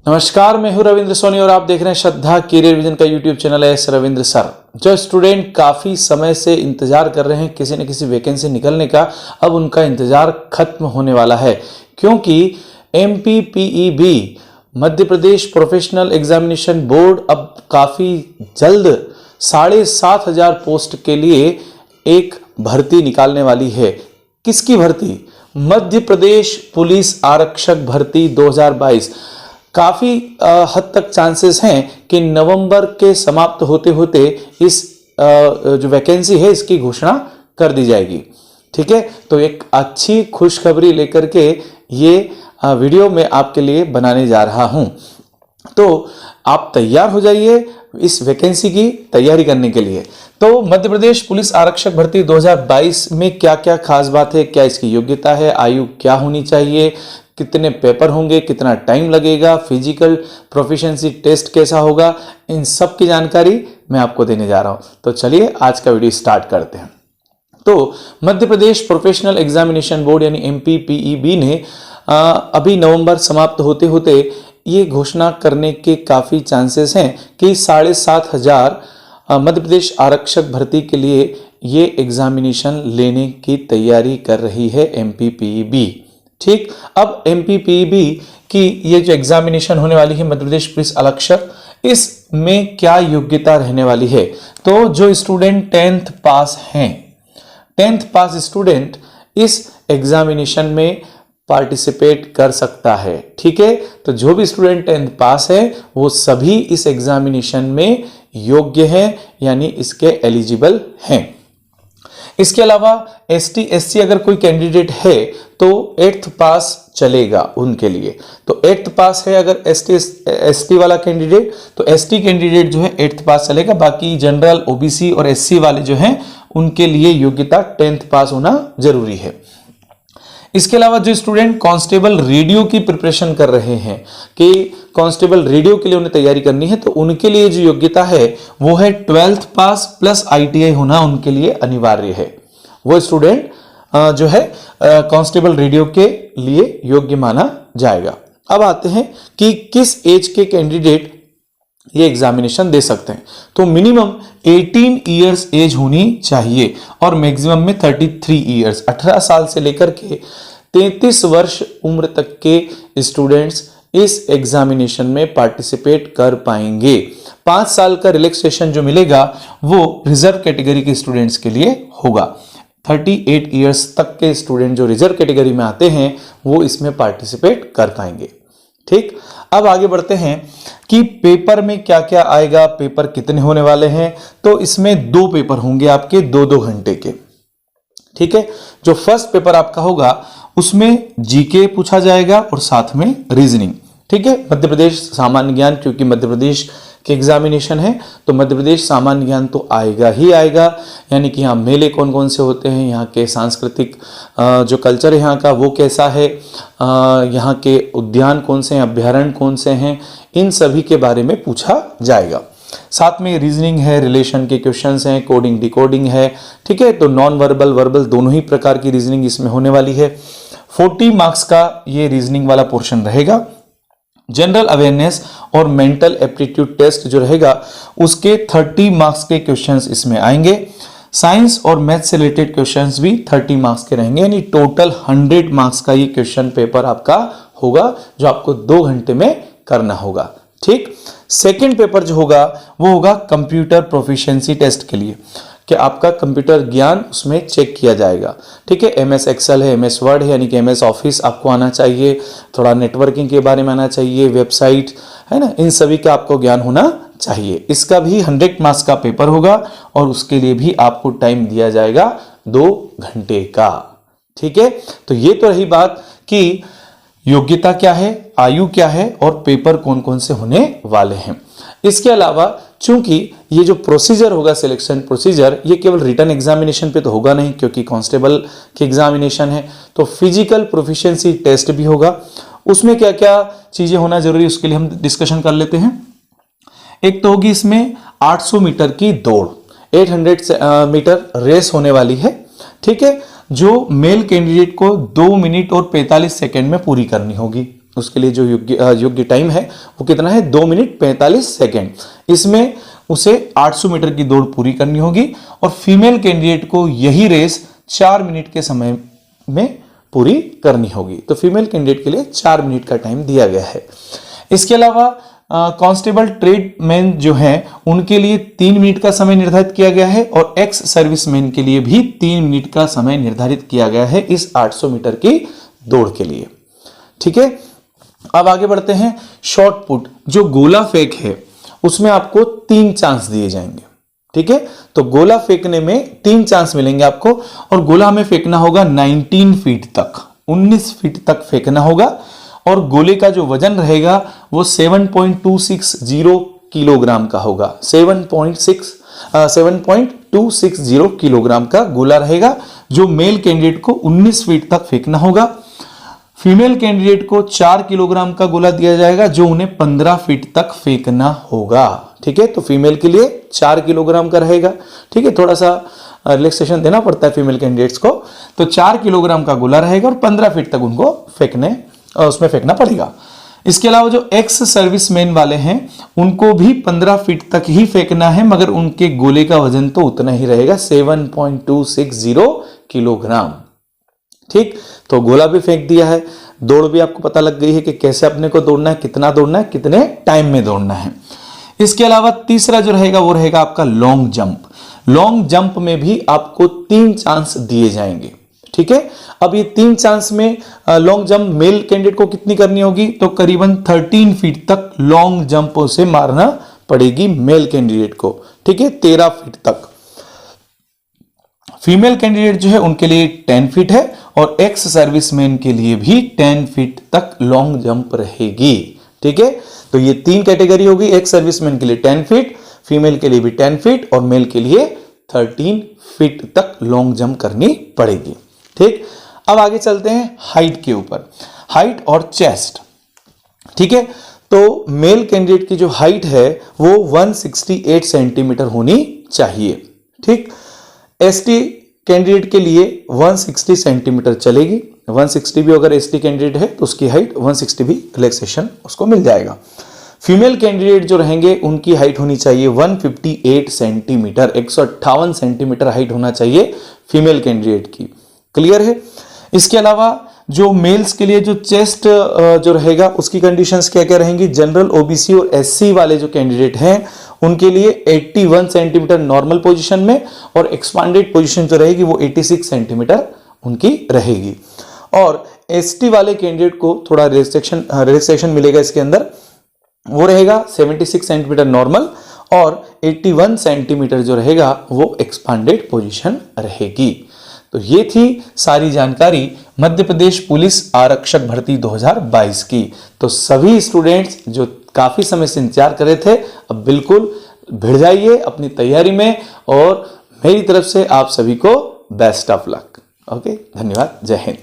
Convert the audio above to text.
नमस्कार, मैं हूं रविंद्र सोनी और आप देख रहे हैं श्रद्धा कैरियर विजन का यूट्यूब चैनल है रविंद्र सर। जो स्टूडेंट काफ़ी समय से इंतजार कर रहे हैं किसी न किसी वैकेंसी निकलने का, अब उनका इंतजार खत्म होने वाला है, क्योंकि MPPEB Madhya Pradesh professional examination board अब काफ़ी जल्द 7,500 पोस्ट के लिए एक भर्ती निकालने वाली है। किसकी भर्ती? मध्य प्रदेश पुलिस आरक्षक भर्ती 2022। काफ़ी हद तक चांसेस हैं कि नवंबर के समाप्त होते होते इस जो वैकेंसी है इसकी घोषणा कर दी जाएगी। ठीक है, तो एक अच्छी खुशखबरी लेकर के ये वीडियो मैं आपके लिए बनाने जा रहा हूं। तो आप तैयार हो जाइए इस वैकेंसी की तैयारी करने के लिए। तो मध्य प्रदेश पुलिस आरक्षक भर्ती 2022 में क्या क्या खास बात है, क्या इसकी योग्यता है, आयु क्या होनी चाहिए, कितने पेपर होंगे, कितना टाइम लगेगा, फिजिकल प्रोफिशिएंसी टेस्ट कैसा होगा, इन सब की जानकारी मैं आपको देने जा रहा हूं। तो चलिए आज का वीडियो स्टार्ट करते हैं। तो Madhya Pradesh professional examination board यानी MPPEB ने अभी नवंबर समाप्त होते होते ये घोषणा करने के काफ़ी चांसेस हैं कि 7,500 मध्य प्रदेश आरक्षक भर्ती के लिए ये एग्जामिनेशन लेने की तैयारी कर रही है MPPEB। ठीक, अब MPPEB की ये जो एग्जामिनेशन होने वाली है मध्य प्रदेश पुलिस आरक्षक, इसमें क्या योग्यता रहने वाली है? तो जो स्टूडेंट 10th पास हैं, 10th पास स्टूडेंट इस एग्जामिनेशन में पार्टिसिपेट कर सकता है। ठीक है, तो जो भी स्टूडेंट 10th पास है वो सभी इस एग्जामिनेशन में योग्य हैं, यानी इसके एलिजिबल हैं। इसके अलावा ST SC अगर कोई कैंडिडेट है तो 8th पास चलेगा उनके लिए। तो 8th पास है अगर ST वाला कैंडिडेट, तो ST कैंडिडेट जो है 8th पास चलेगा। बाकी जनरल, OBC और SC वाले जो हैं उनके लिए योग्यता 10th पास होना जरूरी है। इसके अलावा जो स्टूडेंट कांस्टेबल रेडियो की प्रिपरेशन कर रहे हैं कि कांस्टेबल रेडियो के लिए उन्हें तैयारी करनी है, तो उनके लिए जो योग्यता है वो है 12th पास प्लस ITI होना उनके लिए अनिवार्य है। वो स्टूडेंट जो है कांस्टेबल रेडियो के लिए योग्य माना जाएगा। अब आते हैं कि किस एज के कैंडिडेट ये एग्जामिनेशन दे सकते हैं। तो मिनिमम 18 इयर्स एज होनी चाहिए और मैक्सिमम में 33 इयर्स, 18 साल से लेकर के 33 वर्ष उम्र तक के स्टूडेंट्स इस एग्जामिनेशन में पार्टिसिपेट कर पाएंगे। 5 साल का रिलैक्सेशन जो मिलेगा वो रिजर्व कैटेगरी के स्टूडेंट्स के लिए होगा। 38 इयर्स तक के स्टूडेंट जो रिजर्व कैटेगरी में आते हैं वो इसमें पार्टिसिपेट कर पाएंगे। ठीक, अब आगे बढ़ते हैं कि पेपर में क्या क्या आएगा, पेपर कितने होने वाले हैं। तो इसमें 2 पेपर होंगे आपके 2-2 घंटे के। ठीक है, जो फर्स्ट पेपर आपका होगा उसमें GK पूछा जाएगा और साथ में रीजनिंग। ठीक है, मध्य प्रदेश सामान्य ज्ञान, क्योंकि मध्य प्रदेश के एग्जामिनेशन है तो मध्य प्रदेश सामान्य ज्ञान तो आएगा ही आएगा, यानी कि यहाँ मेले कौन कौन से होते हैं, यहाँ के सांस्कृतिक जो कल्चर है यहाँ का वो कैसा है, यहाँ के उद्यान कौन से हैं, अभ्यारण्य कौन से हैं, इन सभी के बारे में पूछा जाएगा। साथ में रीजनिंग है, रिलेशन के क्वेश्चंस हैं, कोडिंग डिकोडिंग है। ठीक है, तो नॉन वर्बल वर्बल दोनों ही प्रकार की रीजनिंग इसमें होने वाली है। 40 मार्क्स का ये रीजनिंग वाला पोर्शन रहेगा। जनरल अवेयरनेस और मेंटल एप्टीट्यूड टेस्ट जो रहेगा उसके 30 मार्क्स के क्वेश्चंस इसमें आएंगे। साइंस और मैथ से रिलेटेड क्वेश्चंस भी 30 मार्क्स के रहेंगे, यानी टोटल 100 मार्क्स का ये क्वेश्चन पेपर आपका होगा जो आपको 2 घंटे में करना होगा। ठीक, सेकेंड पेपर जो होगा वो होगा कंप्यूटर प्रोफिशिएंसी टेस्ट के लिए, कि आपका कंप्यूटर ज्ञान उसमें चेक किया जाएगा। ठीक है, MS एक्सेल है, MS वर्ड है, यानी कि MS ऑफिस आपको आना चाहिए, थोड़ा नेटवर्किंग के बारे में आना चाहिए, वेबसाइट है ना, इन सभी का आपको ज्ञान होना चाहिए। इसका भी 100 मार्क्स का पेपर होगा और उसके लिए भी आपको टाइम दिया जाएगा 2 घंटे का। ठीक है, तो ये तो रही बात कि योग्यता क्या है, आयु क्या है और पेपर कौन कौन से होने वाले हैं। इसके अलावा चूंकि ये जो प्रोसीजर होगा, सिलेक्शन प्रोसीजर, ये केवल रिटन एग्जामिनेशन पे तो होगा नहीं, क्योंकि कांस्टेबल की एग्जामिनेशन है, तो फिजिकल प्रोफिशिएंसी टेस्ट भी होगा। उसमें क्या क्या चीजें होना जरूरी है उसके लिए हम डिस्कशन कर लेते हैं। एक तो होगी इसमें 800 मीटर की दौड़, 800 मीटर रेस होने वाली है। ठीक है, जो मेल कैंडिडेट को 2 मिनट और 45 सेकेंड में पूरी करनी होगी। उसके लिए जो योग्य टाइम है वो कितना है 2 मिनट 45 सेकेंड। इसमें उसे 800 मीटर की दौड़ पूरी करनी होगी और फीमेल कैंडिडेट को यही रेस 4 मिनट के समय में पूरी करनी होगी। तो फीमेल कैंडिडेट के लिए 4 मिनट का टाइम दिया गया है। इसके अलावा कांस्टेबल ट्रेडमैन जो हैं उनके लिए 3 मिनट का समय निर्धारित किया गया है और एक्स सर्विसमैन के लिए भी 3 मिनट का समय निर्धारित किया गया है इस 800 मीटर की दौड़ के लिए। ठीक है, अब आगे बढ़ते हैं। शॉर्ट पुट जो गोला फेंक है उसमें आपको 3 चांस दिए जाएंगे। ठीक है, तो गोला फेंकने में 3 चांस मिलेंगे आपको और गोला हमें फेंकना होगा 19 फीट तक, 19 फीट तक फेंकना होगा और गोले का जो वजन रहेगा वो 7.260 किलोग्राम का होगा। 7.260 किलोग्राम का गोला रहेगा जो मेल कैंडिडेट को 19 फीट तक फेंकना होगा। फीमेल कैंडिडेट को 4 किलोग्राम का गोला दिया जाएगा जो उन्हें 15 फीट तक फेंकना होगा। ठीक है, तो फीमेल के लिए 4 किलोग्राम का रहेगा। ठीक है, थोड़ा सा रिलैक्सेशन देना पड़ता है फीमेल कैंडिडेट्स को। तो 4 किलोग्राम का गोला रहेगा और 15 फीट तक उनको उसमें फेंकना पड़ेगा। इसके अलावा जो एक्स सर्विसमैन वाले हैं उनको भी 15 फीट तक ही फेंकना है, मगर उनके गोले का वजन तो उतना ही रहेगा 7.260 किलोग्राम। ठीक, तो गोला भी फेंक दिया है, दौड़ भी आपको पता लग गई है कि कैसे अपने को दौड़ना है, कितना दौड़ना है, कितने टाइम में दौड़ना है। इसके अलावा तीसरा जो रहेगा वो रहेगा आपका लॉन्ग जंप। लॉन्ग जंप में भी आपको 3 चांस दिए जाएंगे। ठीक है, अब ये 3 चांस में लॉन्ग जंप मेल कैंडिडेट को कितनी करनी होगी, तो करीबन 13 फीट तक लॉन्ग जंप से मारना पड़ेगी मेल कैंडिडेट को। ठीक है, 13 फीट तक। फीमेल कैंडिडेट जो है उनके लिए 10 फीट है और एक्स सर्विसमैन के लिए भी 10 फीट तक लॉन्ग जंप रहेगी। ठीक है, तो ये 3 कैटेगरी होगी। एक्स सर्विसमैन के लिए 10 फीट, फीमेल के लिए भी 10 फीट और मेल के लिए 13 फीट तक लॉन्ग जंप करनी पड़ेगी। ठीक, अब आगे चलते हैं हाइट के ऊपर, हाइट और चेस्ट। ठीक है, तो मेल कैंडिडेट की जो हाइट है वो 168 सेंटीमीटर होनी चाहिए। ठीक, एसटी कैंडिडेट के लिए 160 सेंटीमीटर चलेगी। 160 भी अगर एसटी कैंडिडेट है तो उसकी हाइट 160 भी रिलैक्सेशन उसको मिल जाएगा। फीमेल कैंडिडेट जो रहेंगे उनकी हाइट होनी चाहिए 158 सेंटीमीटर, 158 सेंटीमीटर हाइट होना चाहिए फीमेल कैंडिडेट की। क्लियर है। इसके अलावा जो मेल्स के लिए जो चेस्ट जो रहेगा उसकी कंडीशंस क्या क्या रहेंगी, जनरल, ओबीसी और एससी वाले जो कैंडिडेट हैं उनके लिए 81 सेंटीमीटर नॉर्मल पोजीशन में और एक्सपांडेड पोजीशन जो रहेगी वो 86 सेंटीमीटर उनकी रहेगी। और एसटी वाले कैंडिडेट को थोड़ा रिलैक्सेशन मिलेगा इसके अंदर, वो रहेगा 76 सेंटीमीटर नॉर्मल और 81 सेंटीमीटर जो रहेगा वो एक्सपांडेड पोजीशन रहेगी। तो ये थी सारी जानकारी मध्य प्रदेश पुलिस आरक्षक भर्ती 2022 की। तो सभी स्टूडेंट्स जो काफी समय से इंतजार कर रहे थे अब बिल्कुल भिड़ जाइए अपनी तैयारी में और मेरी तरफ से आप सभी को बेस्ट ऑफ लक। ओके, धन्यवाद, जय हिंद।